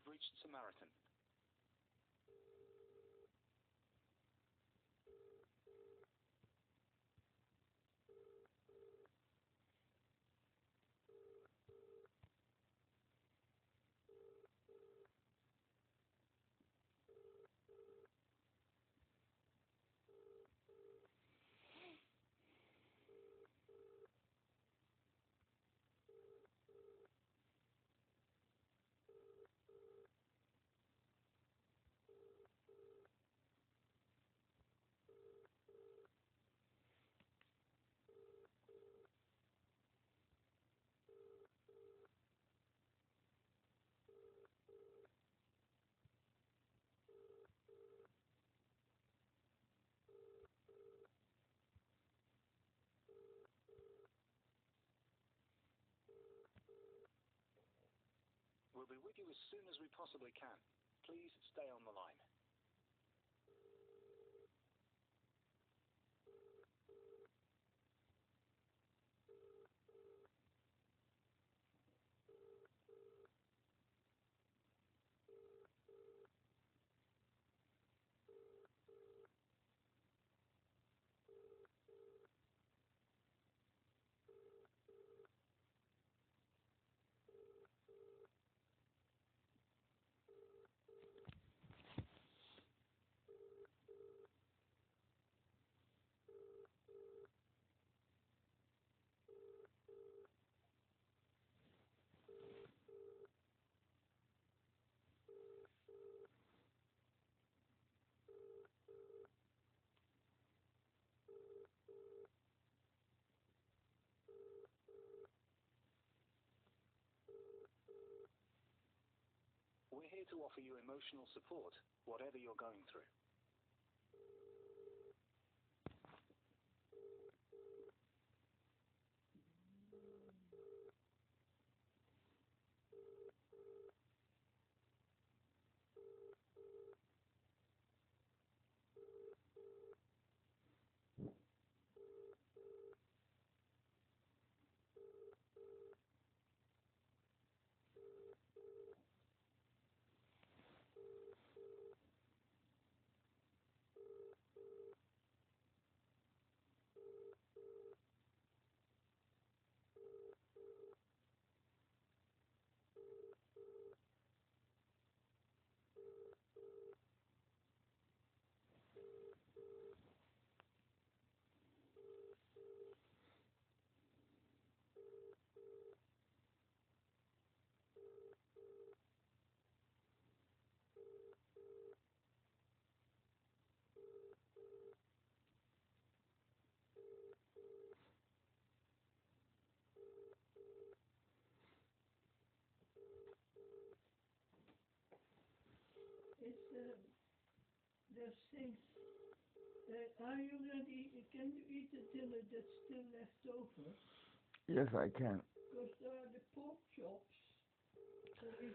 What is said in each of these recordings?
You've reached Samaritan. We'll be with you as soon as we possibly can. Please stay on the line. We're here to offer you emotional support, whatever you're going through. There's things. Are you ready? Can you eat the dinner that's still left over? Yes, I can. Because there are the pork chops. There is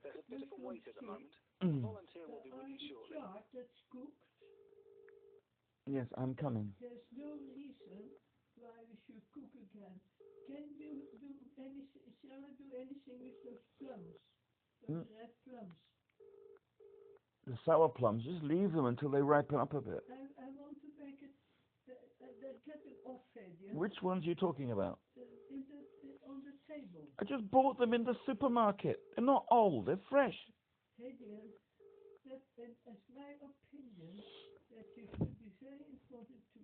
There's a bit of a wait at the moment. Mm. Volunteer will be with you shortly. Chart that's cooked. Yes, I'm coming. There's no reason why we should cook again. Can you do anything? Shall I do anything with those plums? Those red plums? The sour plums, just leave them until they ripen up a bit. I want to make it, get it off here, dear. Which ones are you talking about? On the table. I just bought them in the supermarket. They're not old, they're fresh. Hey dear, that's my opinion that you should be very important to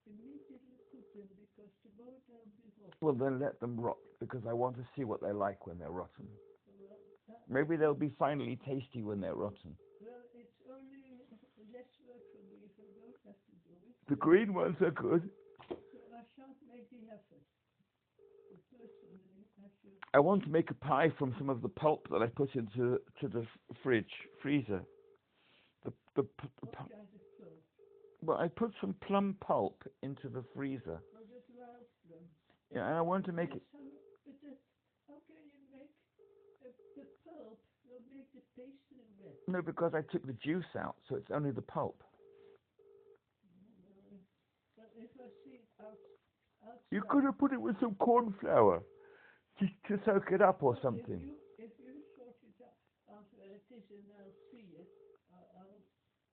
immediately cook them because tomorrow they'll be rotten. Well, then let them rot, because I want to see what they're like when they're rotten. Maybe they'll be finally tasty when they're rotten. Well, it's only less work for me if I don't have to do it. The green ones are good. So I shan't make the effort. But personally, I should... I want to make a pie from some of the pulp that I put into the freezer. What kind of pulp? Well, I put some plum pulp into the freezer. Oh, just wild plum. Yeah, and I want to make it... How can you make the pulp will make the pastry wet? No, because I took the juice out, so it's only the pulp. But if I see it outside... You could have put it with some corn flour to soak it up or something. If you sort and I'll see it.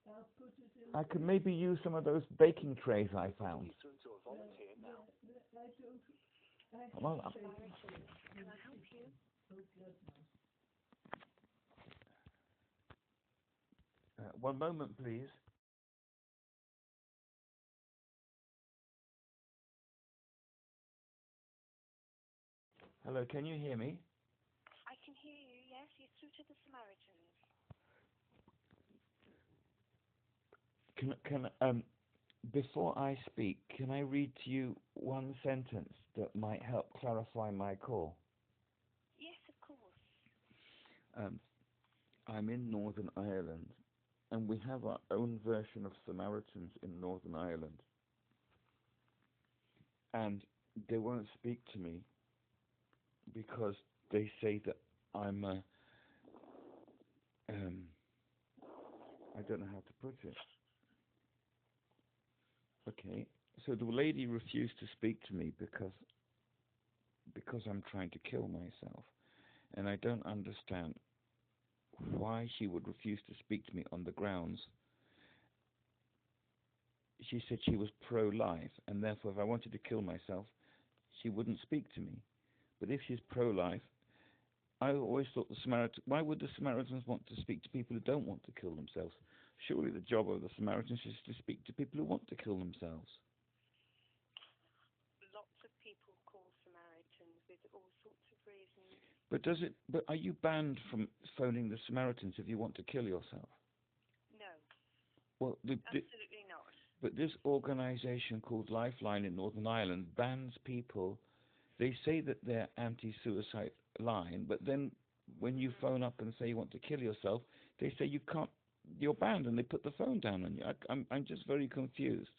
I'll put it in. I could maybe use some of those baking trays I found. Through to a volunteer now. I don't. I Well, have Can I help you? Oh, God, no. One moment, please. Hello, can you hear me? I can hear you, yes. You're through to the Samaritans. Before I speak, can I read to you one sentence that might help clarify my call? Yes, of course. I'm in Northern Ireland, and we have our own version of Samaritans in Northern Ireland. And they won't speak to me because they say that I'm I don't know how to put it. Okay, so the lady refused to speak to me because I'm trying to kill myself, and I don't understand why she would refuse to speak to me on the grounds. She said she was pro-life, and therefore if I wanted to kill myself, she wouldn't speak to me. But if she's pro-life, I always thought why would the Samaritans want to speak to people who don't want to kill themselves? Surely the job of the Samaritans is to speak to people who want to kill themselves. Lots of people call Samaritans with all sorts of reasons. But are you banned from phoning the Samaritans if you want to kill yourself? No. Well, Absolutely not. But this organisation called Lifeline in Northern Ireland bans people. They say that they're anti-suicide line, but then when you phone up and say you want to kill yourself, they say you can't. You're banned, and they put the phone down on you. I'm just very confused.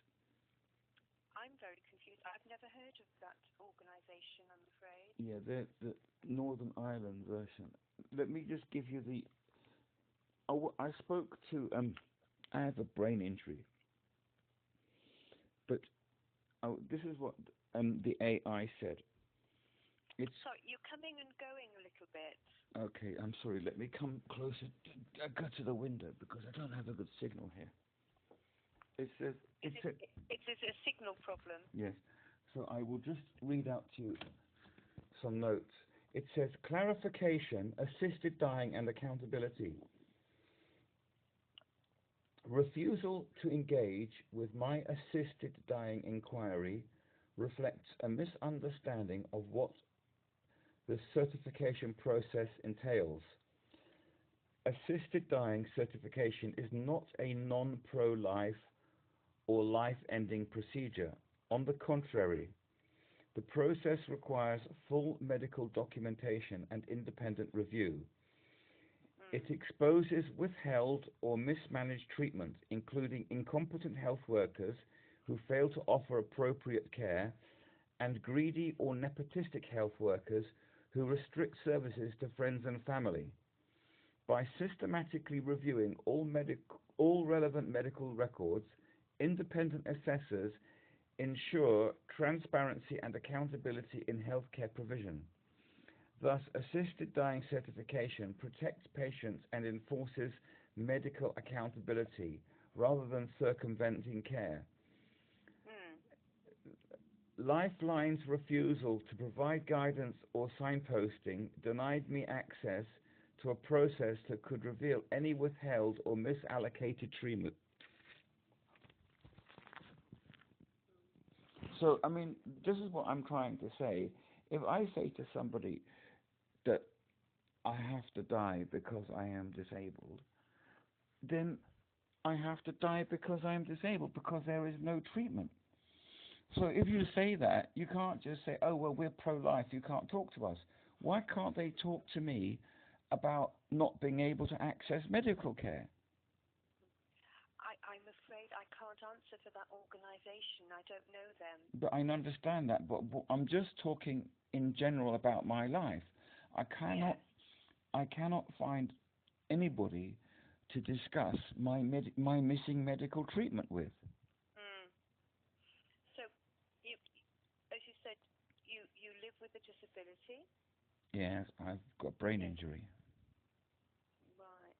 I'm very confused. I've never heard of that organisation, I'm afraid. Yeah, they're the Northern Ireland version. Let me just give you the. I spoke to. I have a brain injury, but this is what the AI said. Sorry, you're coming and going a little bit. Okay, I'm sorry. Let me come closer. Go to the window because I don't have a good signal here. It says. It's a signal problem. Yes. So I will just read out to you some notes. It says clarification, assisted dying and accountability. Refusal to engage with my assisted dying inquiry reflects a misunderstanding of what the certification process entails. Assisted dying certification is not a non-pro-life or life-ending procedure. On the contrary, the process requires full medical documentation and independent review. It exposes withheld or mismanaged treatment, including incompetent health workers who fail to offer appropriate care, and greedy or nepotistic health workers who restrict services to friends and family. By systematically reviewing all relevant medical records, independent assessors ensure transparency and accountability in healthcare provision. Thus, assisted dying certification protects patients and enforces medical accountability rather than circumventing care. Lifeline's refusal to provide guidance or signposting denied me access to a process that could reveal any withheld or misallocated treatment. So, I mean, this is what I'm trying to say. If I say to somebody that I have to die because I am disabled, then I have to die because I am disabled, because there is no treatment. So if you say that, you can't just say, oh, well, we're pro-life, you can't talk to us. Why can't they talk to me about not being able to access medical care? I'm afraid I can't answer for that organisation. I don't know them. But I understand that, but I'm just talking in general about my life. I cannot find anybody to discuss my missing medical treatment with. So, as you said, you live with a disability? Yes, I've got brain injury. Right.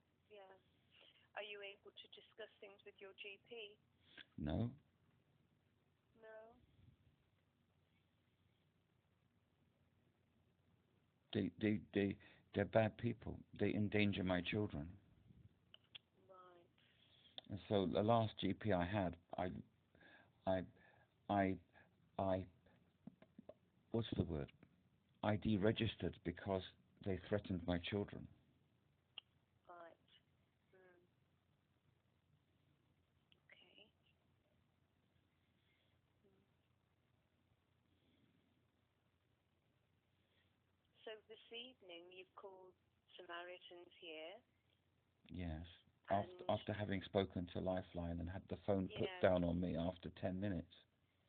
discuss things with your GP? No. No. They're bad people. They endanger my children. Right. And so the last GP I had, I, I, what's the word? I deregistered because they threatened my children. Right. Mm. Okay. Mm. So this evening you've called Samaritans here. Yes. And After having spoken to Lifeline and had the phone put yeah. down on me after 10 minutes.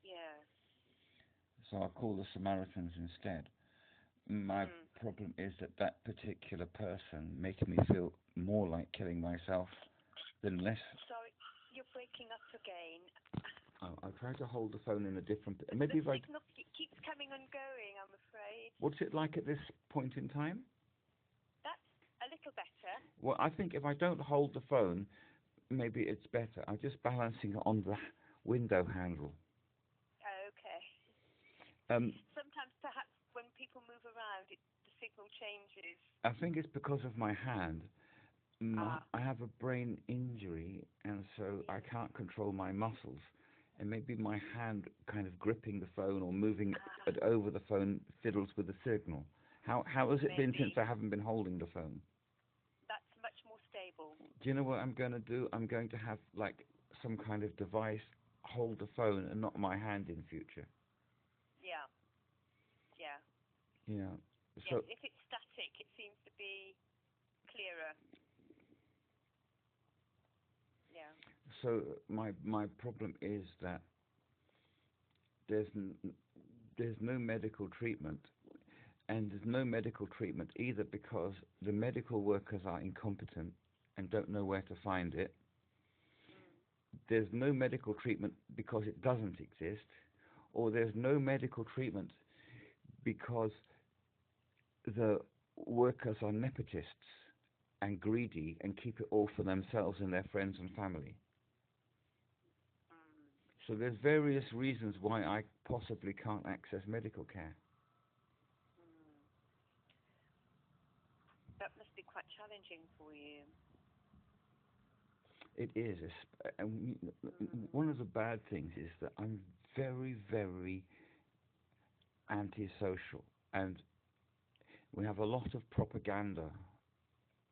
Yeah. So I called the Samaritans instead. My problem is that particular person makes me feel more like killing myself than less. Sorry, you're breaking up again. I'll try to hold the phone in a different... The Maybe if I... signal keeps coming and going, I'm afraid. What's it like at this point in time? That's a little better. Well, I think if I don't hold the phone, maybe it's better. I'm just balancing it on the window handle. Okay. Sometimes perhaps when people move around, the signal changes. I think it's because of my hand. I have a brain injury, and so I can't control my muscles. And maybe my hand kind of gripping the phone or moving it over the phone fiddles with the signal. How has it been since I haven't been holding the phone? That's much more stable. Do you know what I'm going to do? I'm going to have like some kind of device hold the phone and not my hand in future. Yeah. Yeah. Yeah. Yes, So if it's static, it seems to be clearer. Yeah. so my problem is that there's no medical treatment, and there's no medical treatment either because the medical workers are incompetent and don't know where to find it. There's no medical treatment because it doesn't exist, or there's no medical treatment because the workers are nepotists and greedy and keep it all for themselves and their friends and family. So there's various reasons why I possibly can't access medical care. That must be quite challenging for you. It is. And one of the bad things is that I'm very, very antisocial. And we have a lot of propaganda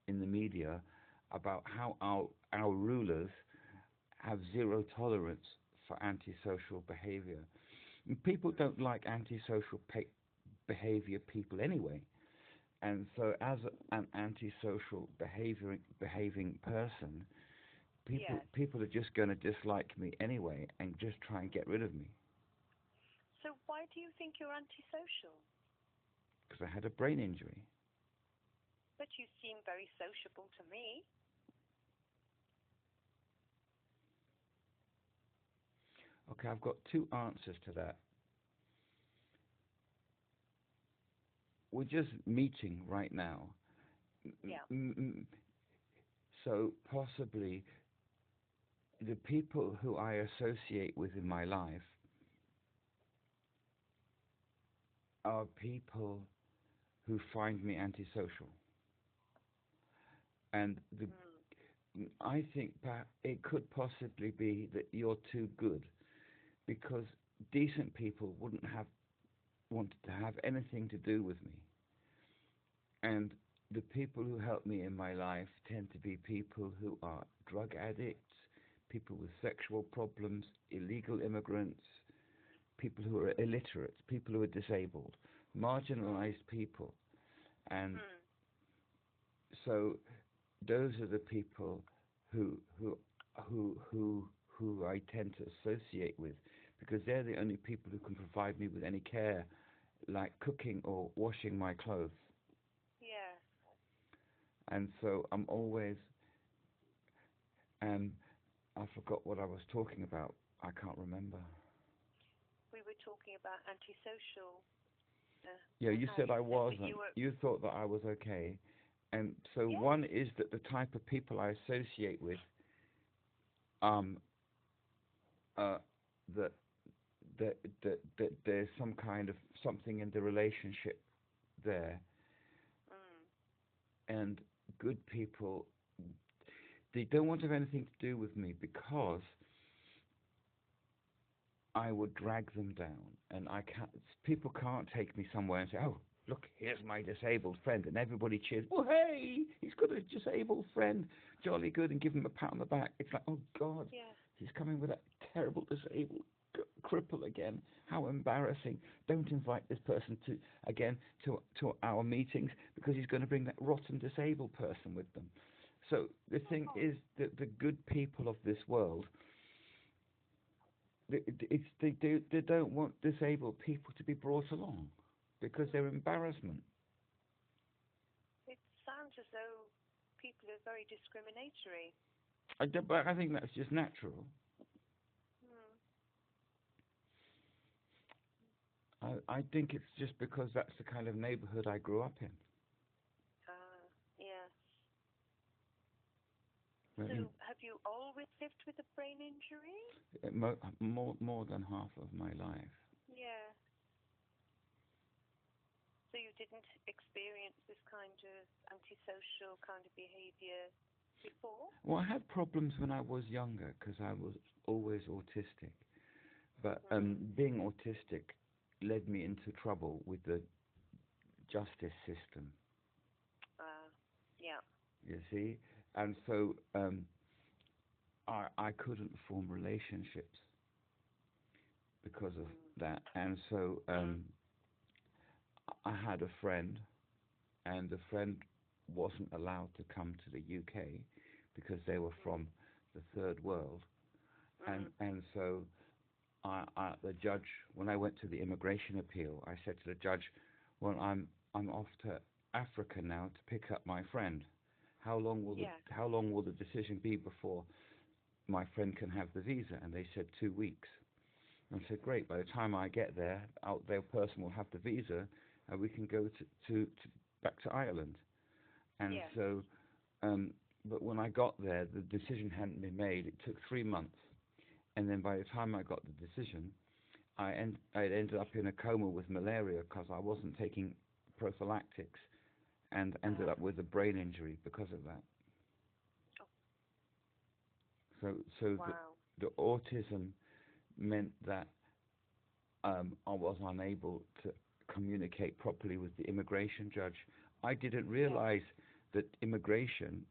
in the media about how our rulers have zero tolerance for antisocial behavior. And people don't like antisocial behavior people anyway. And so as an antisocial behaving person, people are just going to dislike me anyway and just try and get rid of me. So why do you think you're antisocial? Because I had a brain injury. But you seem very sociable to me. Okay, I've got two answers to that. We're just meeting right now. Yeah. So possibly the people who I associate with in my life are people who find me antisocial. And I think it could possibly be that you're too good, because decent people wouldn't have wanted to have anything to do with me. And the people who help me in my life tend to be people who are drug addicts, people with sexual problems, illegal immigrants, people who are illiterate, people who are disabled, marginalized people. And so those are the people who I tend to associate with, because they're the only people who can provide me with any care, like cooking or washing my clothes. Yeah. And so I'm always, and I forgot what I was talking about. I can't remember. We were talking about antisocial. Yeah, you said I wasn't. You thought that I was okay. And so one is that the type of people I associate with um, that that there's some kind of something in the relationship there, and good people, they don't want to have anything to do with me because I would drag them down, and I can't. People can't take me somewhere and say, "Oh, look, here's my disabled friend," and everybody cheers. Well, hey, he's got a disabled friend, jolly good, and give him a pat on the back. It's like, oh God, he's coming with that terrible disabled cripple again. How embarrassing! Don't invite this person to our meetings because he's going to bring that rotten disabled person with them. So the thing is that the good people of this world, they don't want disabled people to be brought along because they're embarrassment. It sounds as though people are very discriminatory. But I think that's just natural. I think it's just because that's the kind of neighborhood I grew up in. Yeah. Well, So, have you always lived with a brain injury? more than half of my life. Yeah. So you didn't experience this kind of antisocial kind of behaviour before? Well, I had problems when I was younger because I was always autistic. But being autistic led me into trouble with the justice system. Yeah. You see? And so I couldn't form relationships because of that. And so I had a friend, and the friend wasn't allowed to come to the UK because they were from the third world. And so the judge, when I went to the immigration appeal, I said to the judge, well, I'm off to Africa now to pick up my friend. How long will the decision be before my friend can have the visa? And they said 2 weeks. And I said, great, by the time I get there, their person will have the visa, and we can go to back to Ireland. And so, but when I got there, the decision hadn't been made. It took 3 months. And then by the time I got the decision, I ended up in a coma with malaria because I wasn't taking prophylactics, and ended up with a brain injury because of that. So the autism meant that I was unable to communicate properly with the immigration judge. I didn't realize that immigration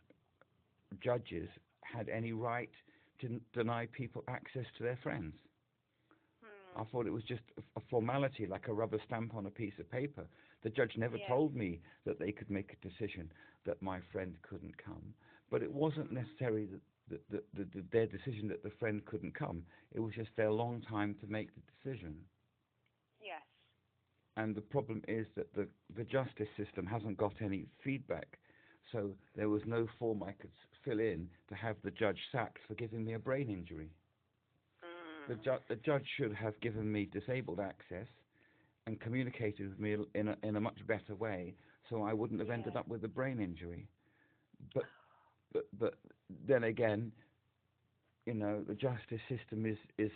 judges had any right to deny people access to their friends. I thought it was just a formality, like a rubber stamp on a piece of paper. The judge never told me that they could make a decision that my friend couldn't come. But it wasn't necessarily their decision that the friend couldn't come. It was just their long time to make the decision. Yes. And the problem is that the justice system hasn't got any feedback. So there was no form I could fill in to have the judge sacked for giving me a brain injury. The judge should have given me disabled access and communicated with me in a much better way, so I wouldn't have ended up with a brain injury. But then again, you know, the justice system is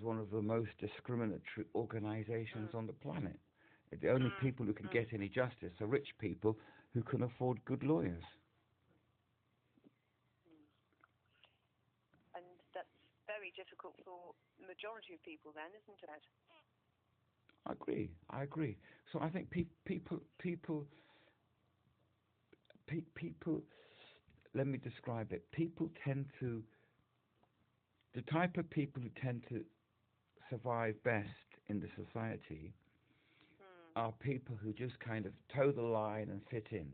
one of the most discriminatory organizations on the planet. The only people who can get any justice are rich people who can afford good lawyers. And that's very difficult for the majority of people then, isn't it? I agree. So I think people, let me describe it. People tend to, the type of people who tend to survive best in the society are people who just kind of toe the line and fit in.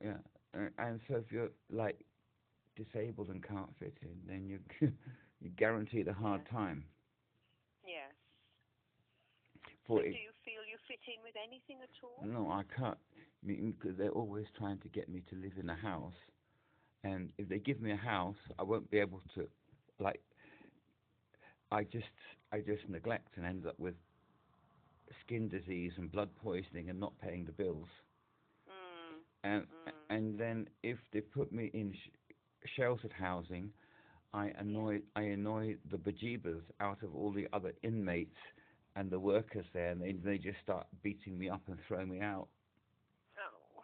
Yeah, and so if you're like disabled and can't fit in, then you're guaranteed a hard time. Yes. So do you feel you fit in with anything at all? No, I can't, because they're always trying to get me to live in a house, and if they give me a house, I won't be able to, like, I just neglect and end up with skin disease and blood poisoning and not paying the bills. And then if they put me in sheltered housing, I annoy the bejeebers out of all the other inmates and the workers there, and they just start beating me up and throwing me out. Oh.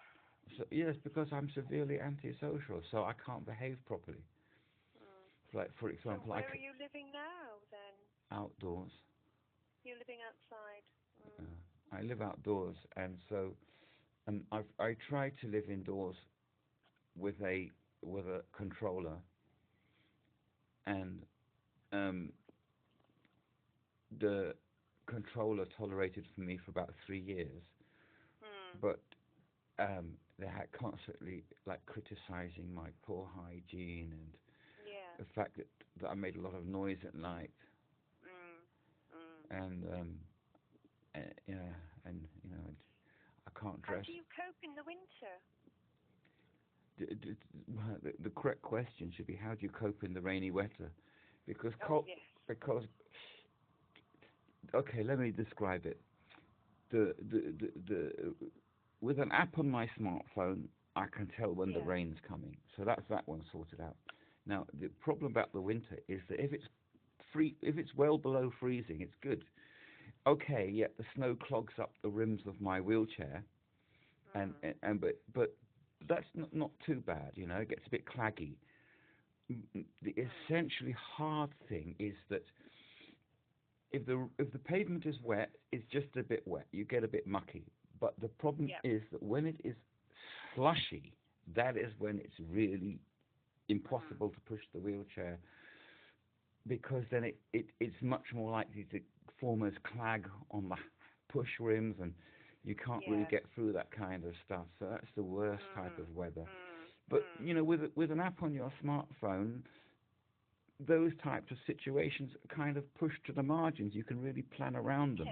So yes, because I'm severely antisocial, so I can't behave properly. Like, for example, So where are you living now, then? Outdoors. You're living outside. I live outdoors, and so I try to live indoors with a controller, and the controller tolerated for me for about 3 years, but they had constantly like criticizing my poor hygiene and the fact that I made a lot of noise at night, and yeah, and you know, I can't dress. How do you cope in the winter? The correct question should be, how do you cope in the rainy weather? Because okay, let me describe it. The with an app on my smartphone, I can tell when the rain's coming, so that's that one sorted out. Now the problem about the winter is that if it's well below freezing, it's good. Okay, yet the snow clogs up the rims of my wheelchair, but that's not too bad, you know. It gets a bit claggy. The essentially hard thing is that if the pavement is wet, it's just a bit wet. You get a bit mucky. But the problem is that when it is slushy, that is when it's really impossible to push the wheelchair, because then it's much more likely to form as clag on the push rims, and you can't really get through that kind of stuff. So that's the worst type of weather. But you know, with an app on your smartphone, those types of situations are kind of pushed to the margins. You can really plan around them.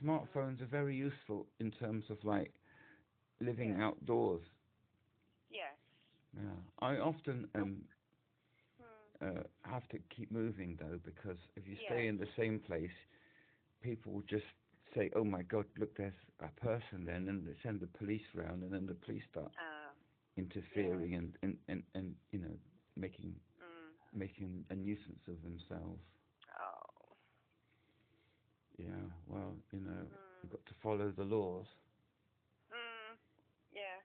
Smartphones are very useful in terms of like living outdoors. Yes. Yeah. I often have to keep moving though, because if you stay in the same place, people will just say, "Oh my God, look, there's a person there," and then they send the police round, and then the police start interfering and you know, making a nuisance of themselves. Oh. Yeah. Well, you know, you've got to follow the laws. Yes.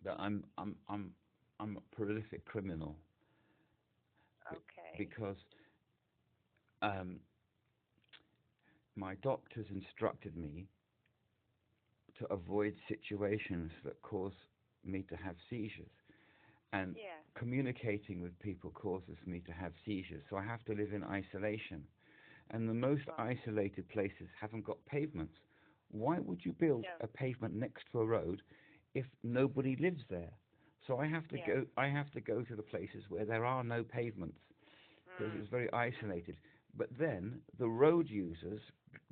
That I'm a prolific criminal. Okay. Because my doctors instructed me to avoid situations that cause me to have seizures, and communicating with people causes me to have seizures, so I have to live in isolation, and the most isolated places haven't got pavements. Why would you build a pavement next to a road if nobody lives there? So I have to go to the places where there are no pavements, because it's very isolated. But then the road users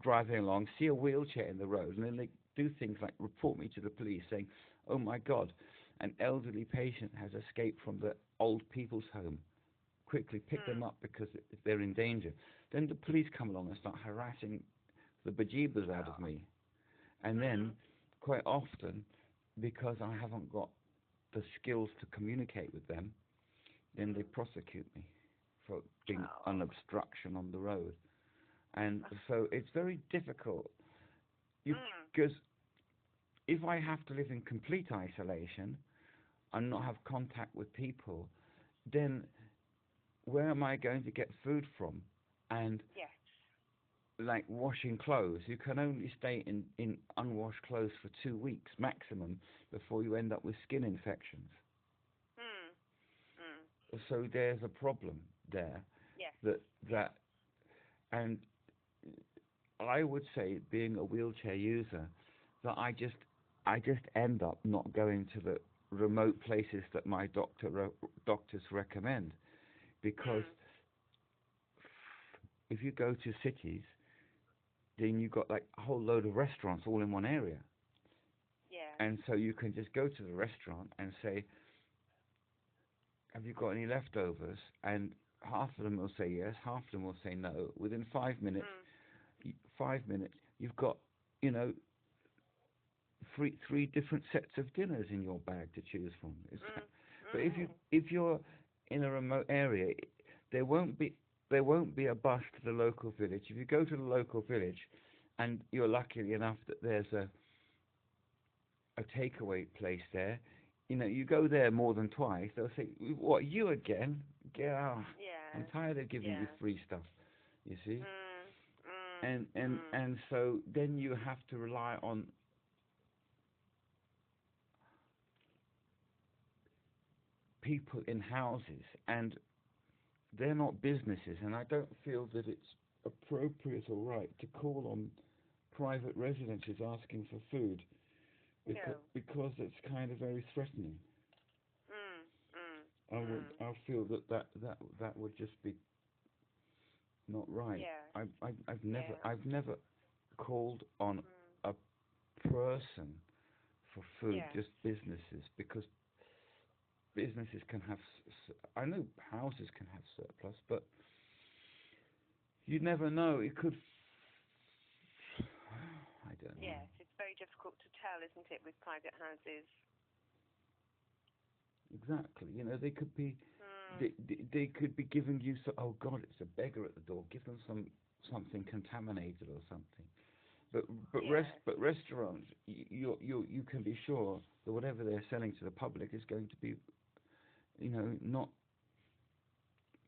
driving along see a wheelchair in the road, and then they do things like report me to the police saying, "Oh my God, an elderly patient has escaped from the old people's home. Quickly pick them up because they're in danger." Then the police come along and start harassing the bejeebers out of me. And then, quite often, because I haven't got the skills to communicate with them, then they prosecute me for being an obstruction on the road. And so it's very difficult, because if I have to live in complete isolation and not have contact with people, then where am I going to get food from? And like washing clothes, you can only stay in unwashed clothes for 2 weeks maximum before you end up with skin infections. So there's a problem there. That and I would say, being a wheelchair user, that I just end up not going to the remote places that my doctors recommend, because if you go to cities, then you've got like a whole load of restaurants all in one area. And so you can just go to the restaurant and say, "Have you got any leftovers?" And half of them will say yes, half of them will say no. Within 5 minutes, you've got, you know, three different sets of dinners in your bag to choose from. But if you're in a remote area, there won't be a bus to the local village. If you go to the local village, and you're lucky enough that there's a takeaway place there, you know, you go there more than twice, they'll say, "What, you again? Get out! I'm tired of giving you free stuff." You see, and so then you have to rely on people in houses, and they're not businesses, and I don't feel that it's appropriate or right to call on private residences asking for food, because it's kind of very threatening. I feel that would just be not right. I've never called on a person for food, just businesses, because businesses can have, I know houses can have surplus, but you never know. It could, I don't know. Yes, it's very difficult to tell, isn't it, with private houses? Exactly. You know, they could be, they could be giving you, oh God, it's a beggar at the door. Give them something contaminated or something. But restaurants, you can be sure that whatever they're selling to the public is going to be, you know, not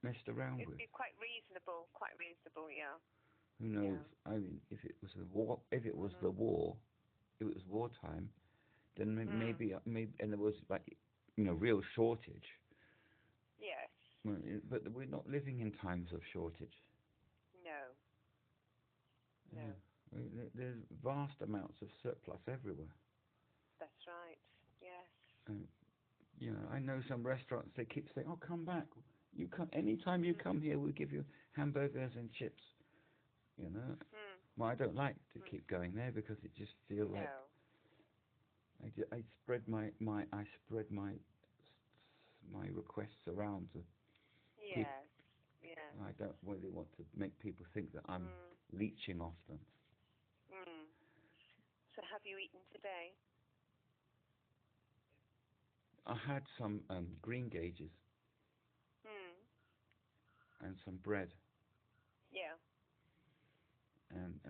messed around with. It'd be quite reasonable, yeah. Who knows? I mean, if it was the war, it was wartime, then maybe, and there was, like, you know, real shortage. Yes. Well, but we're not living in times of shortage. No. There's vast amounts of surplus everywhere. That's right. Yes. You know, I know some restaurants, they keep saying, "Oh, come back. You come anytime you come here, we'll give you hamburgers and chips." You know. Well, I don't like to keep going there because it just feels like I spread my requests around to people. I don't really want to make people think that I'm leeching off them. So have you eaten today? I had some green gages and some bread. Yeah. And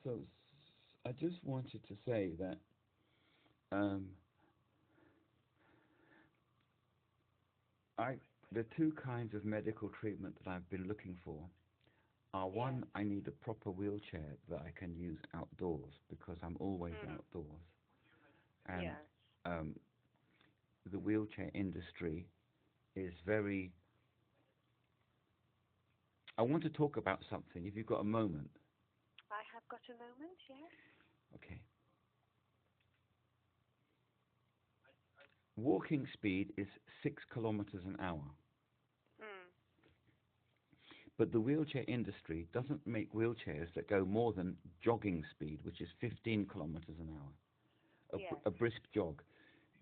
so I just wanted to say that the two kinds of medical treatment that I've been looking for are, one, I need a proper wheelchair that I can use outdoors because I'm always outdoors. And the wheelchair industry is very... I want to talk about something, if you've got a moment. I have got a moment, yes. Okay. Walking speed is 6 kilometers an hour. But the wheelchair industry doesn't make wheelchairs that go more than jogging speed, which is 15 kilometers an hour, a brisk jog.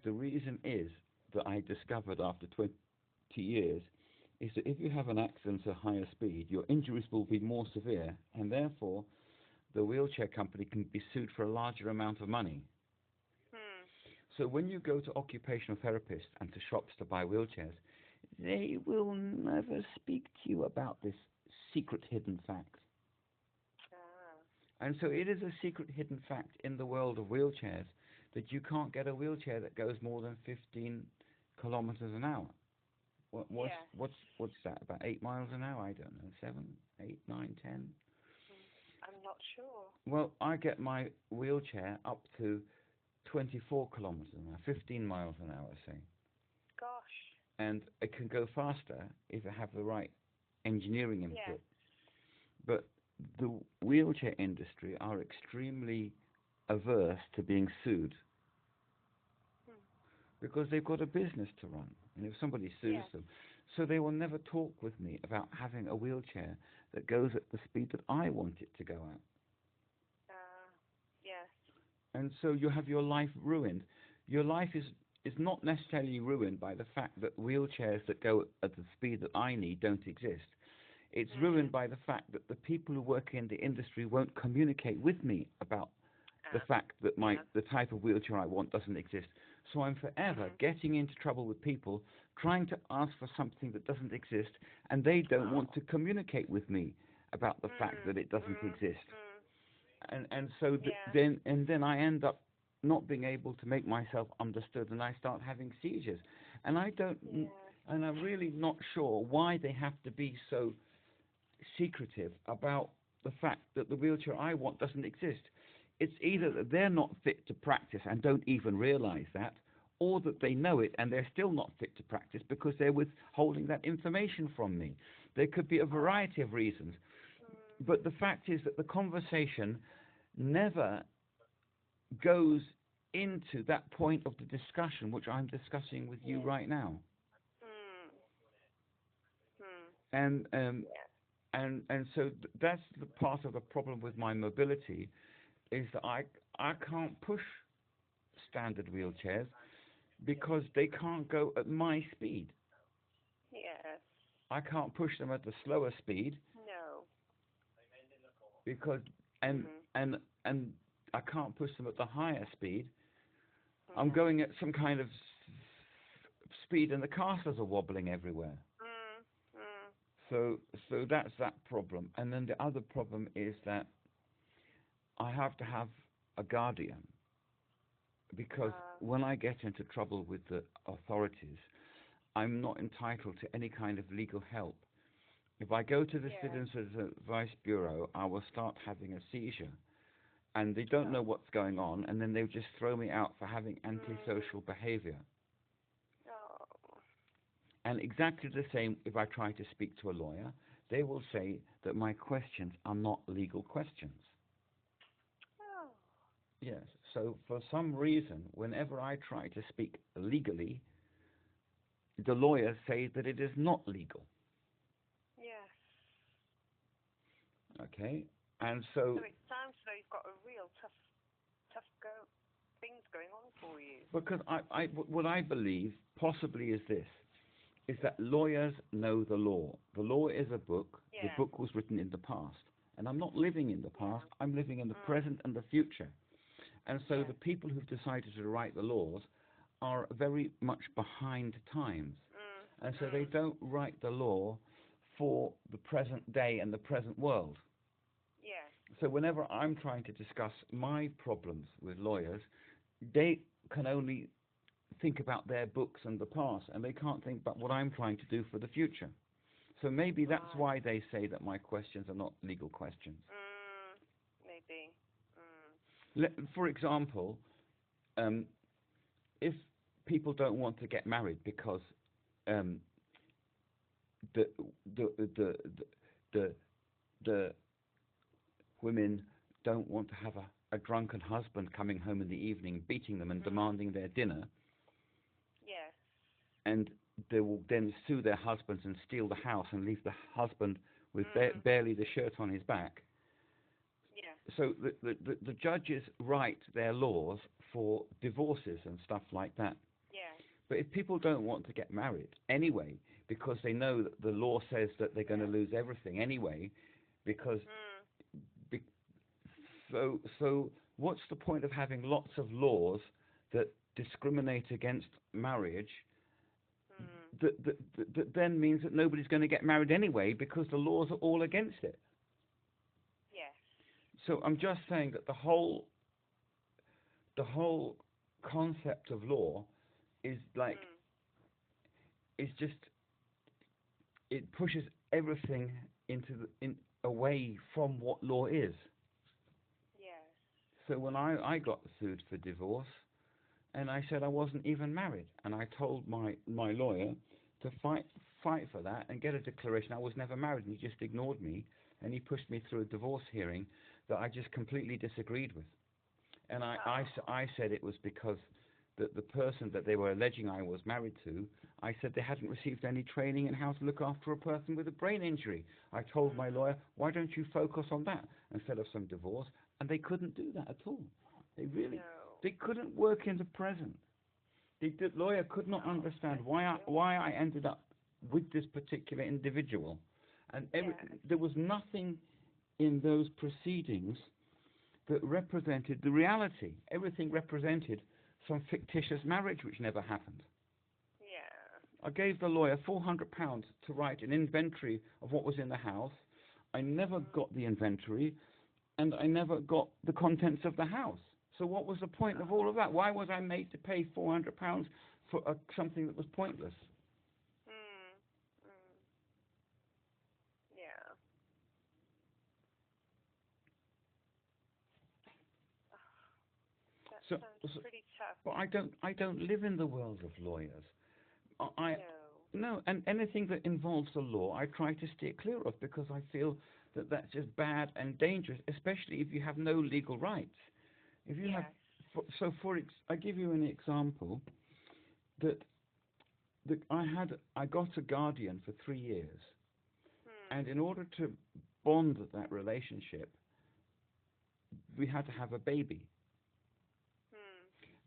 The reason is that I discovered after 20 years is that if you have an accident at higher speed, your injuries will be more severe, and therefore the wheelchair company can be sued for a larger amount of money. So when you go to occupational therapists and to shops to buy wheelchairs, they will never speak to you about this secret hidden fact. And so it is a secret hidden fact in the world of wheelchairs that you can't get a wheelchair that goes more than 15 kilometers an hour. What's that, about 8 miles an hour? I don't know, 7, 8, 9, 10? I'm not sure. Well, I get my wheelchair up to 24 kilometers an hour, 15 miles an hour, say. Gosh. And it can go faster if I have the right engineering input. But the wheelchair industry are extremely averse to being sued because they've got a business to run, and if somebody sues them, so they will never talk with me about having a wheelchair that goes at the speed that I want it to go at. And so you have your life ruined. Your life is not necessarily ruined by the fact that wheelchairs that go at the speed that I need don't exist. It's ruined by the fact that the people who work in the industry won't communicate with me about the fact that the type of wheelchair I want doesn't exist. So I'm forever getting into trouble with people trying to ask for something that doesn't exist, and they don't want to communicate with me about the fact that it doesn't exist. And so then I end up not being able to make myself understood, and I start having seizures. And and I'm really not sure why they have to be so secretive about the fact that the wheelchair I want doesn't exist. It's either that they're not fit to practice and don't even realize that, or that they know it and they're still not fit to practice because they're withholding that information from me. There could be a variety of reasons. But the fact is that the conversation never goes into that point of the discussion which I'm discussing with you right now. And so that's the part of the problem with my mobility, is that I can't push standard wheelchairs because they can't go at my speed. Yes. I can't push them at the slower speed. No. Because and I can't push them at the higher speed. I'm going at some kind of speed, and the casters are wobbling everywhere. So that's that problem. And then the other problem is that I have to have a guardian, because when I get into trouble with the authorities, I'm not entitled to any kind of legal help. If I go to the Citizens Advice Bureau, I will start having a seizure, and they don't know what's going on, and then they'll just throw me out for having antisocial behavior. And exactly the same if I try to speak to a lawyer, they will say that my questions are not legal questions. Yes, so for some reason, whenever I try to speak legally, the lawyers say that it is not legal. Yes. Okay, and so it sounds as though you've got a real tough things going on for you. Because what I believe possibly is this, is that lawyers know the law. The law is a book. The book was written in the past. And I'm not living in the past. I'm living in the present and the future. And so the people who've decided to write the laws are very much behind times. And so they don't write the law for the present day and the present world. So whenever I'm trying to discuss my problems with lawyers, they can only think about their books and the past, and they can't think about what I'm trying to do for the future. So maybe that's why they say that my questions are not legal questions. Maybe. For example, if people don't want to get married because the women don't want to have a drunken husband coming home in the evening, beating them and demanding their dinner. Yes. And they will then sue their husbands and steal the house and leave the husband with barely the shirt on his back. Yeah. So the judges write their laws for divorces and stuff like that. Yeah. But if people don't want to get married anyway, because they know that the law says that they're going to lose everything anyway, because so what's the point of having lots of laws that discriminate against marriage? That then means that nobody's going to get married anyway, because the laws are all against it. Yes. So I'm just saying that the whole concept of law is like it's just, it pushes everything away from what law is. Yes. So when I got sued for divorce, and I said I wasn't even married, and I told my lawyer to fight for that and get a declaration I was never married, and he just ignored me, and he pushed me through a divorce hearing that I just completely disagreed with. And I said it was because the person that they were alleging I was married to, I said they hadn't received any training in how to look after a person with a brain injury. I told my lawyer, why don't you focus on that instead of some divorce? And they couldn't do that at all. They couldn't work in the present. The lawyer could not understand why I ended up with this particular individual. And there was nothing in those proceedings that represented the reality. Everything represented some fictitious marriage which never happened. Yeah. I gave the lawyer £400 to write an inventory of what was in the house. I never got the inventory, and I never got the contents of the house. So what was the point of all of that? Why was I made to pay £400 for something that was pointless? Yeah. That sounds pretty tough. But I don't live in the world of lawyers. No. No, and anything that involves the law, I try to steer clear of, because I feel that that's just bad and dangerous, especially if you have no legal rights. If you have, I give you an example that I got a guardian for 3 years, and in order to bond that relationship, we had to have a baby.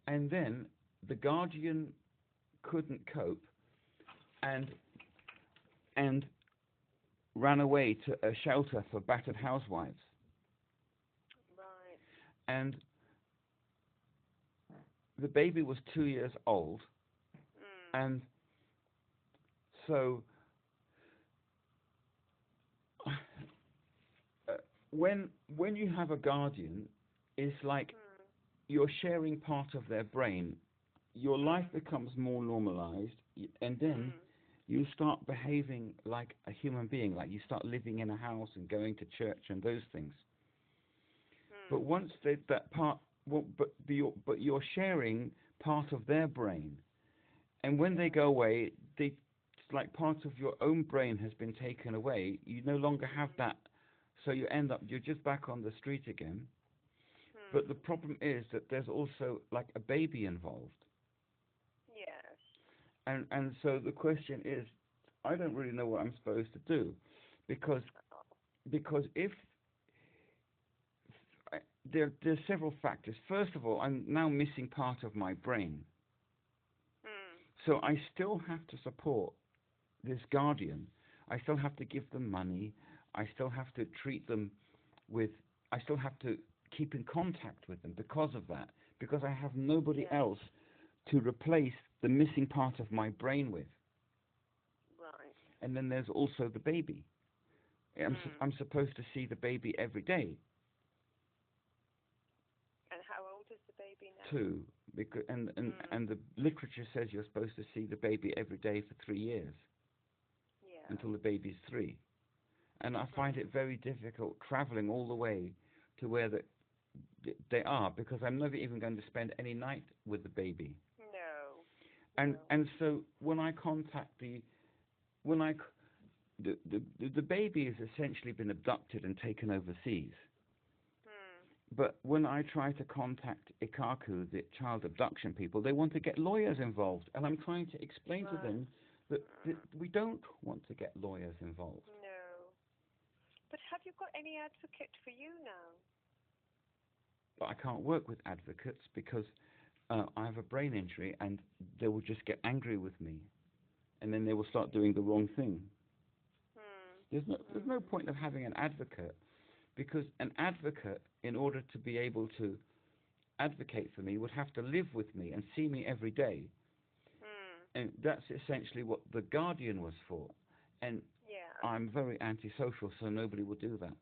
And then the guardian couldn't cope and ran away to a shelter for battered housewives. Right. And the baby was 2 years old, and so when you have a guardian, it's like you're sharing part of their brain. Your life becomes more normalized, and then you start behaving like a human being, like you start living in a house and going to church and those things. But once you're sharing part of their brain, and when they go away, it's like part of your own brain has been taken away. You no longer have that, so you're just back on the street again. But the problem is that there's also like a baby involved. Yes. And so the question is, I don't really know what I'm supposed to do, because if there's several factors. First of all, I'm now missing part of my brain. So I still have to support this guardian. I still have to give them money. I still have to I still have to keep in contact with them because of that, because I have nobody else to replace the missing part of my brain with. Right. And then there's also the baby. I'm supposed to see the baby every day. And how old is the baby now? 2, because and the literature says you're supposed to see the baby every day for 3 years. Yeah. Until the baby's 3. And I find it very difficult traveling all the way to where they are, because I'm never even going to spend any night with the baby. No. And so when I contact the baby has essentially been abducted and taken overseas. But when I try to contact Ikaku, the child abduction people, they want to get lawyers involved, and I'm trying to explain to them that we don't want to get lawyers involved. No. But have you got any advocate for you now? But I can't work with advocates because I have a brain injury, and they will just get angry with me, and then they will start doing the wrong thing. There's no point of having an advocate, because an advocate, in order to be able to advocate for me, would have to live with me and see me every day. And that's essentially what the guardian was for. And I'm very antisocial, so nobody will do that.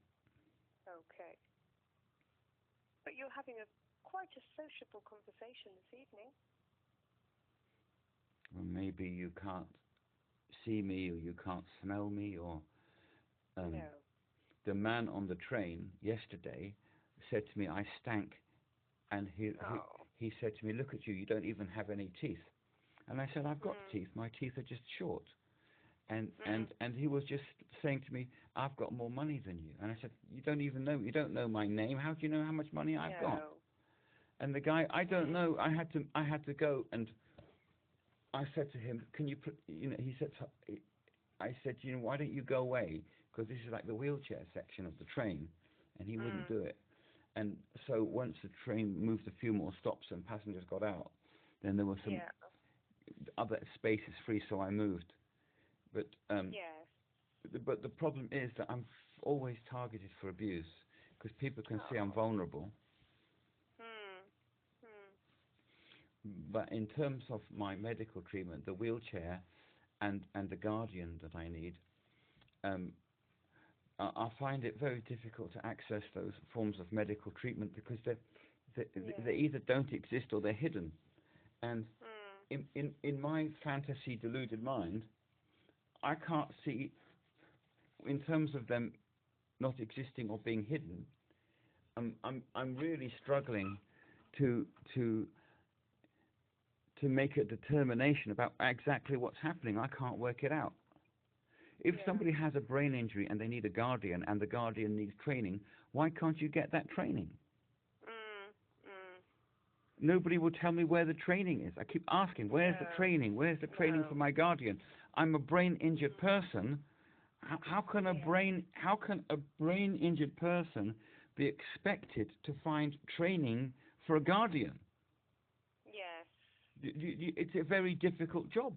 Okay. But you're having quite a sociable conversation this evening. Well, maybe you can't see me, or you can't smell me, or... No. The man on the train yesterday said to me, I stank, and he said to me, look at you, you don't even have any teeth. And I said, I've got teeth, my teeth are just short. And he was just saying to me, I've got more money than you. And I said, you don't know my name, how do you know how much money I've got? And the guy, I don't know, I had to go, and I said to him, can you put, he said, I said, why don't you go away? Because this is like the wheelchair section of the train, and he wouldn't do it. And so once the train moved a few more stops and passengers got out, then there were some other spaces free, so I moved. But the problem is that I'm always targeted for abuse, because people can see I'm vulnerable. But in terms of my medical treatment, the wheelchair and the guardian that I need, um, I find it very difficult to access those forms of medical treatment because they either don't exist or they're hidden. And in my fantasy deluded mind, I can't see, in terms of them not existing or being hidden, I'm really struggling to make a determination about exactly what's happening. I can't work it out. If somebody has a brain injury and they need a guardian and the guardian needs training, why can't you get that training? Nobody will tell me where the training is. I keep asking, where's the training? Where's the training for my guardian? I'm a brain injured person. How can a brain injured person be expected to find training for a guardian? Yes. It's a very difficult job.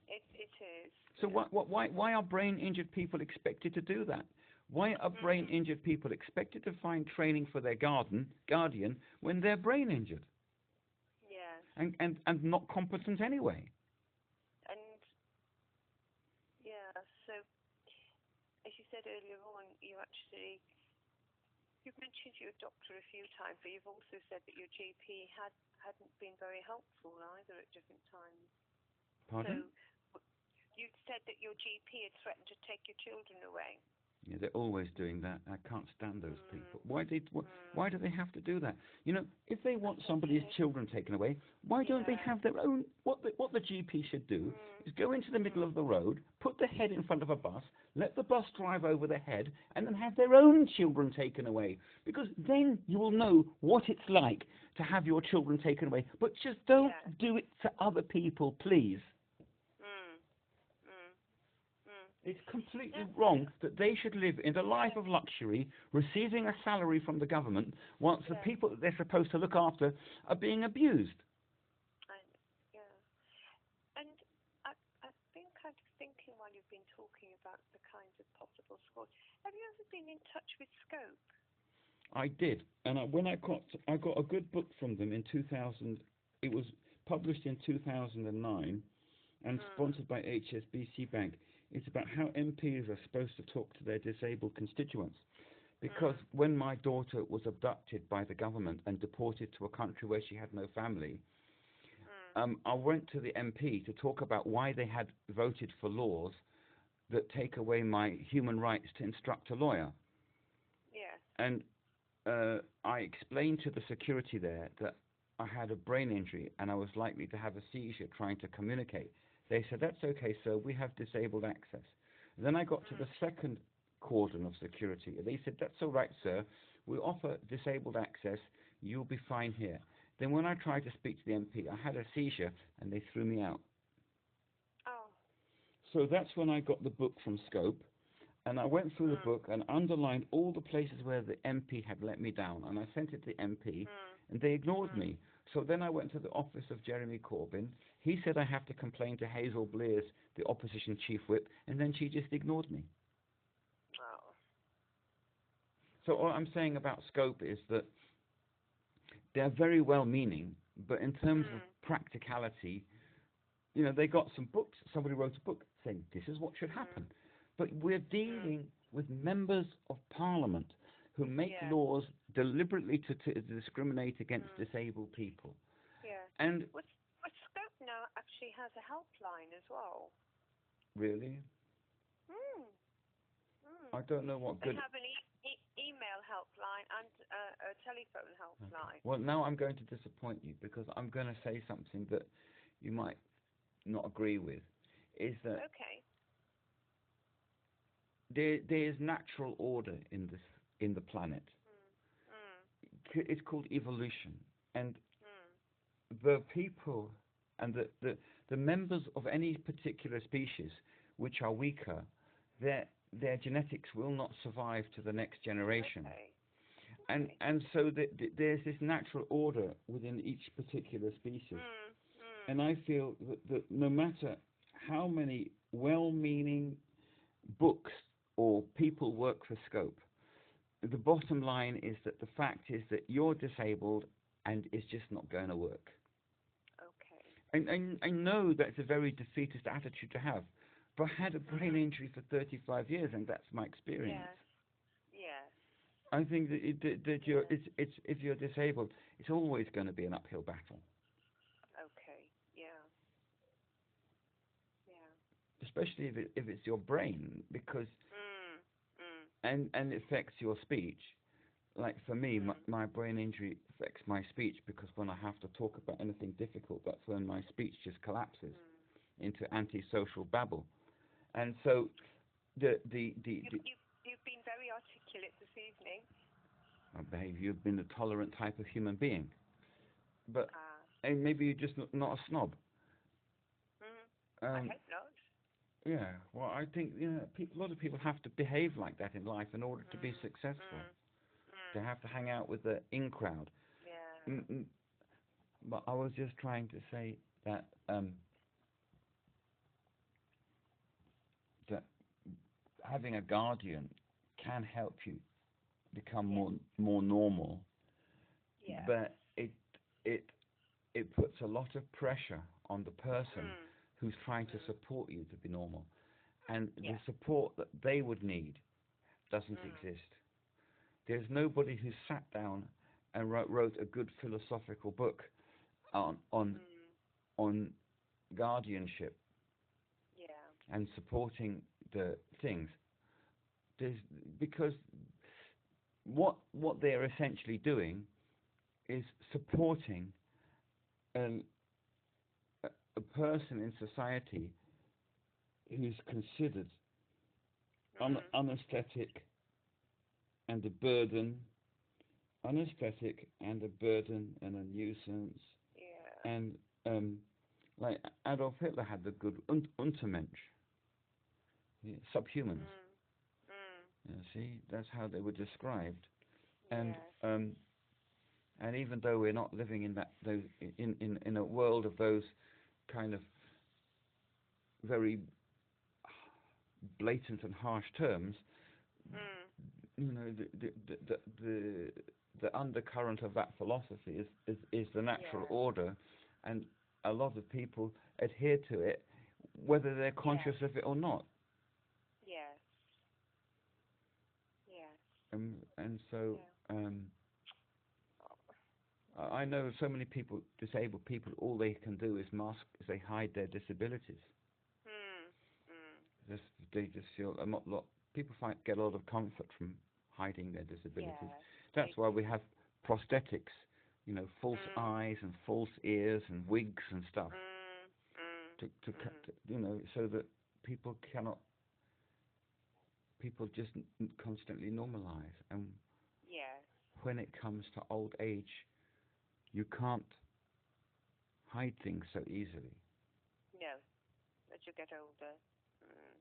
It is. So why are brain injured people expected to do that? Why are brain injured people expected to find training for their guardian when they're brain injured? Yes. And not competent anyway. And yeah, so as you said earlier on, you've mentioned your doctor a few times, but you've also said that your GP hadn't been very helpful either at different times. Pardon? So you said that your GP had threatened to take your children away. Yeah, they're always doing that. I can't stand those people. Why do they have to do that? You know, if they want somebody's children taken away, why don't they have their own? What the GP should do is go into the middle of the road, put the head in front of a bus, let the bus drive over the head, and then have their own children taken away. Because then you will know what it's like to have your children taken away. But just don't do it to other people, please. It's completely wrong that they should live in the life of luxury, receiving a salary from the government, whilst the people that they're supposed to look after are being abused. And I've been kind of thinking while you've been talking about the kinds of possible schools. Have you ever been in touch with Scope? I did, and I got a good book from them in 2000. It was published in 2009 and sponsored by HSBC Bank. It's about how MPs are supposed to talk to their disabled constituents. Because when my daughter was abducted by the government and deported to a country where she had no family, I went to the MP to talk about why they had voted for laws that take away my human rights to instruct a lawyer. Yeah. And I explained to the security there that I had a brain injury and I was likely to have a seizure trying to communicate. They said, that's okay, sir, we have disabled access. Then I got to the second cordon of security. They said, that's all right, sir, we offer disabled access, you'll be fine here. Then when I tried to speak to the MP, I had a seizure and they threw me out. Oh. So that's when I got the book from Scope, and I went through the book and underlined all the places where the MP had let me down, and I sent it to the MP, and they ignored me. So then I went to the office of Jeremy Corbyn. He said I have to complain to Hazel Blears, the opposition chief whip, and then she just ignored me. Oh. So all I'm saying about Scope is that they're very well-meaning, but in terms of practicality, you know, they got some books. Somebody wrote a book saying this is what should happen. But we're dealing with members of Parliament who make laws deliberately to discriminate against disabled people. Yeah. And But Scope now actually has a helpline as well. Really? I don't know what good. They have an email helpline and a telephone helpline. Well, now I'm going to disappoint you because I'm going to say something that you might not agree with. Is that there is natural order in the planet. It's called evolution, and the people and the members of any particular species which are weaker, their genetics will not survive to the next generation. And so there's this natural order within each particular species. And I feel that no matter how many well-meaning books or people work for Scope, the bottom line is that the fact is that you're disabled and it's just not going to work. I know that's a very defeatist attitude to have, but I had a brain injury for 35 years, and that's my experience. Yes. Yes. I think that it's if you're disabled, it's always going to be an uphill battle, Okay. Yeah. Yeah. especially if it's your brain, because Mm. Mm. and it affects your speech. Like for me, Mm. my brain injury affects my speech because when I have to talk about anything difficult, that's when my speech just collapses Mm. into antisocial babble. And so the You've been very articulate this evening. I behave you've been a tolerant type of human being, but Ah. and maybe you're just not a snob. I Um, hope not. yeah, well, I think a lot of people have to behave like that in life in order to be Mm. successful. Mm. They Mm. have to hang out with the in crowd. Yeah. But I was just trying to say that that having a guardian can help you become Yes. more normal, Yeah. but it it puts a lot of pressure on the person Mm. who's trying to Mm. support you to be normal, and the Yeah. support that they would need doesn't Mm. exist. There's nobody who sat down and wrote a good philosophical book on on Mm. on guardianship Yeah. and supporting the things. There's, because what they're essentially doing is supporting an, a person in society who's considered Mm. unaesthetic and a burden, unaesthetic and a burden and a nuisance, Yeah. and like Adolf Hitler had the good Untermensch, subhumans. Mm. Mm. See, that's how they were described, and Yes. um, and even though we're not living in that those in a world of those kind of very blatant and harsh terms, Mm. the the undercurrent of that philosophy is the natural Yeah. order, and a lot of people adhere to it, whether they're Yes. conscious of it or not. Yes. Yes. And so Yeah. um, I know so many people, disabled people, all they can do is mask, is they hide their disabilities. Mm. Mm. Just, they just feel a lot. People get a lot of comfort from hiding their disabilities. Yes. That's They why do. we have prosthetics, false Mm. eyes and false ears and wigs and stuff Mm. Mm. to cut, Mm. so that people cannot, people just constantly normalize. And Yes. when it comes to old age, you can't hide things so easily. No. As you get older. Mm.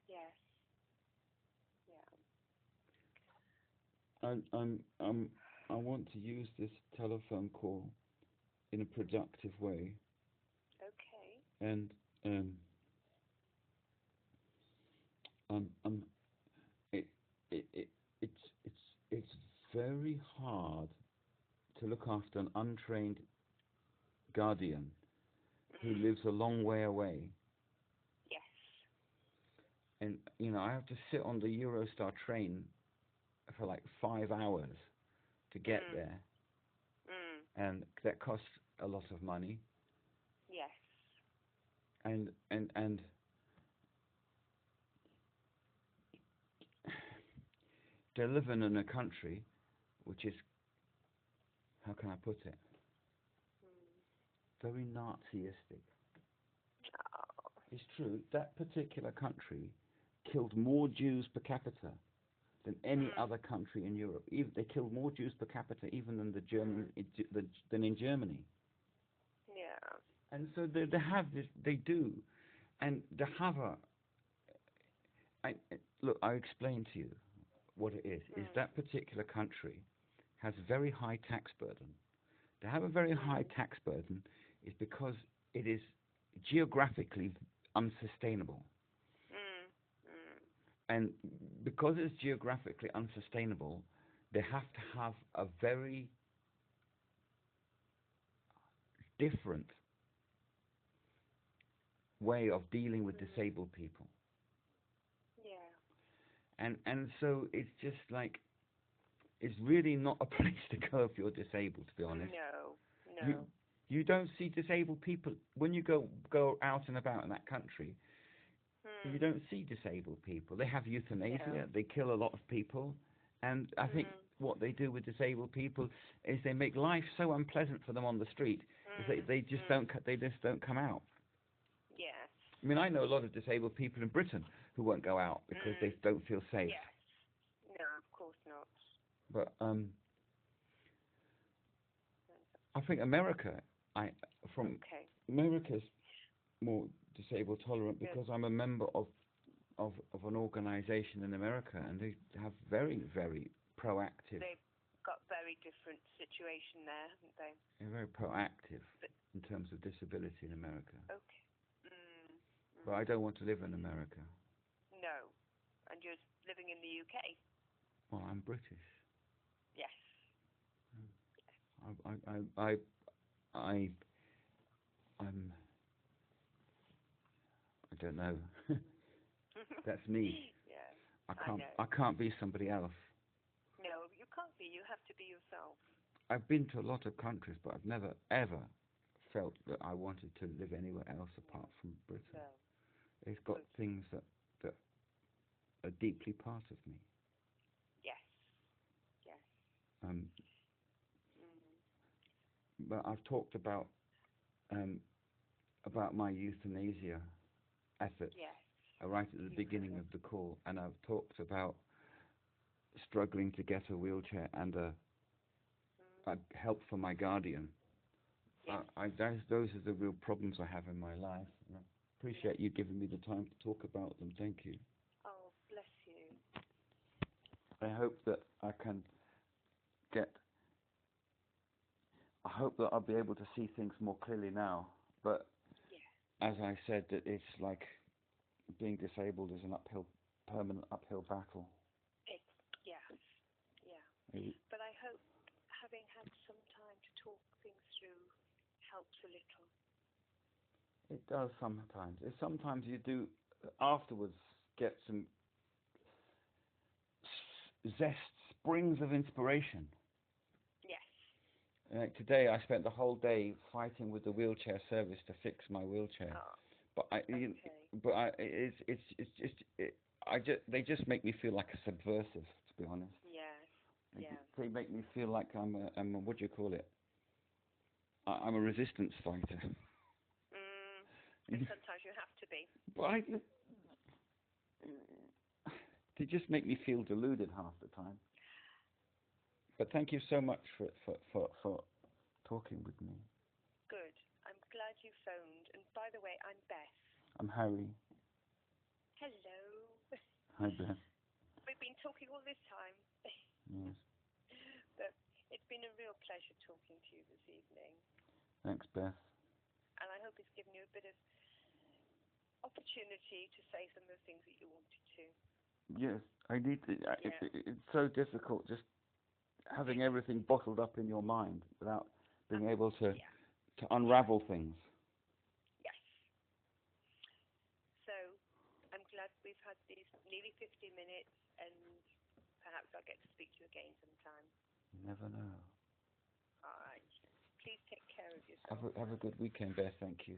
Yes. Yeah. I want to use this telephone call in a productive way, Okay. and um, I'm it, it, it it's very hard to look after an untrained guardian who Mm. lives a long way away, Yes. and I have to sit on the Eurostar train for like 5 hours to get Mm. there, Mm. and that costs a lot of money, Yes. and they're living in a country which is, how can I put it, Mm. very Nazistic. Oh. It's true, that particular country killed more Jews per capita than any Mm. other country in Europe. Even, they killed more Jews per capita even than the German, Mm. than in Germany. Yeah. And so they have this, they do, and they have a. I, look, I explain to you what it is. Is Mm. that particular country has a very high tax burden. To have a very high Mm. tax burden is because it is geographically unsustainable. Mm. Mm. And because it's geographically unsustainable, they have to have a very different way of dealing with disabled people. Yeah. And so it's just like, it's really not a place to go if you're disabled, to be honest. No. You don't see disabled people when you go out and about in that country. You don't see disabled people. They have euthanasia. No. They kill a lot of people, and I think what they do with disabled people is they make life so unpleasant for them on the street. They just don't come out. Yes. I mean, I know a lot of disabled people in Britain who won't go out because they don't feel safe. Yes. No, of course not. But I think America's more disabled tolerant because I'm a member of an organisation in America, and they have very, very proactive. They've got very different situation there, haven't they? They're very proactive in terms of disability in America. Okay. But I don't want to live in America. No. And you're living in the UK? Well, I'm British. Yes. I don't know. That's me. Yeah. I can't be somebody else. No, you can't be. You have to be yourself. I've been to a lot of countries, but I've never ever felt that I wanted to live anywhere else apart from Britain. No. It's got things that are deeply part of me. Yes. Yes. But I've talked about my euthanasia efforts right at the beginning of the call, and I've talked about struggling to get a wheelchair and a help for my guardian. Yes. Those are the real problems I have in my life. And I appreciate you giving me the time to talk about them. Thank you. Oh, bless you. I hope that I hope that I'll be able to see things more clearly now. But as I said, that it's like being disabled is an permanent uphill battle. Yeah. But I hope having had some time to talk things through helps a little. It does sometimes. Sometimes you do afterwards get some springs of inspiration. Yes. Today I spent the whole day fighting with the wheelchair service to fix my wheelchair. They just make me feel like a subversive, to be honest. Yeah. They make me feel like I'm a what do you call it? I'm a resistance fighter. And sometimes you have to be. But they just make me feel deluded half the time. But thank you so much for talking with me. Good. I'm glad you phoned. And by the way, I'm Beth. I'm Harry. Hello. Hi, Beth. We've been talking all this time. Yes. But it's been a real pleasure talking to you this evening. Thanks, Beth. And I hope it's given you a bit of opportunity to say some of the things that you wanted to. Yes, I need to. It's so difficult just having everything bottled up in your mind without being able to unravel things. Yes. So I'm glad we've had these nearly 50 minutes, and perhaps I'll get to speak to you again sometime. You never know. All right. Please take care of yourself. Have a good weekend, Beth. Thank you.